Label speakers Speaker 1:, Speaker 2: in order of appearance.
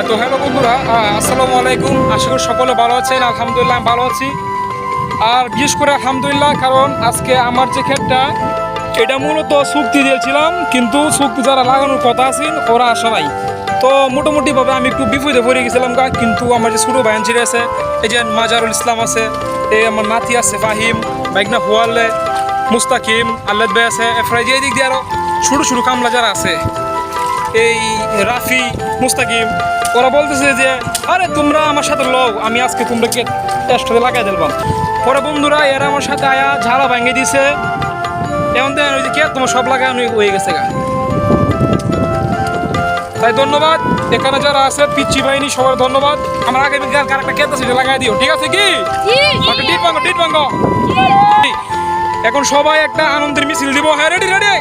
Speaker 1: তো হ্যালো বন্ধুরা, আসসালামু আলাইকুম। আশা করি সকলে ভালো আছেন। আলহামদুলিল্লাহ আমি ভালো আছি। আর বিশেষ করে আলহামদুলিল্লাহ, কারণ আজকে আমার যে ক্ষেতটা এটা মূলত চুক্তি দিয়েছিলাম, কিন্তু চুক্তি যারা লাগানোর কথা আছেন ওরা আসা নাই। তো মোটামুটিভাবে আমি একটু বিপদে পড়ে গেছিলাম কিন্তু আমার যে ছোটো ভাই ছিঁড়ে আছে, এই যে মাজারুল ইসলাম আছে, এই আমার নাতি আছে ফাহিম, বাইকনা হুয়ালে, মুস্তাকিম, আল্লাদ ভাই আছে, এফরাইজি, এই দিক দিয়ে আরও ছোটো ছোটো কামলা যারা আছে, এই রাফি, মুস্তাকিম, ওরা বলতেছে যে আরে তোমরা আমার সাথে লও, আমি আজকে তোমরাকে টেস্টে লাগাই দিলাম। পরে বন্ধুরা এরা আমার সাথে আয়া ঝাড়া ভাঙে দিছে। এমন দেন ওই যে কে তোমার সব লাগানো হয়ে গেছে গা। তাই ধন্যবাদ এখানে যারা আছে পিচ্ছি বাহিনী, সবার ধন্যবাদ। আমার আগামীকাল কার একটা কেতা সেটা লাগাই দিও, ঠিক আছে কি? ডিট ভাঙ্গ। এখন সবাই একটা আনন্দের মিছিল দিব। হ্যাঁ, রেডি রেডি।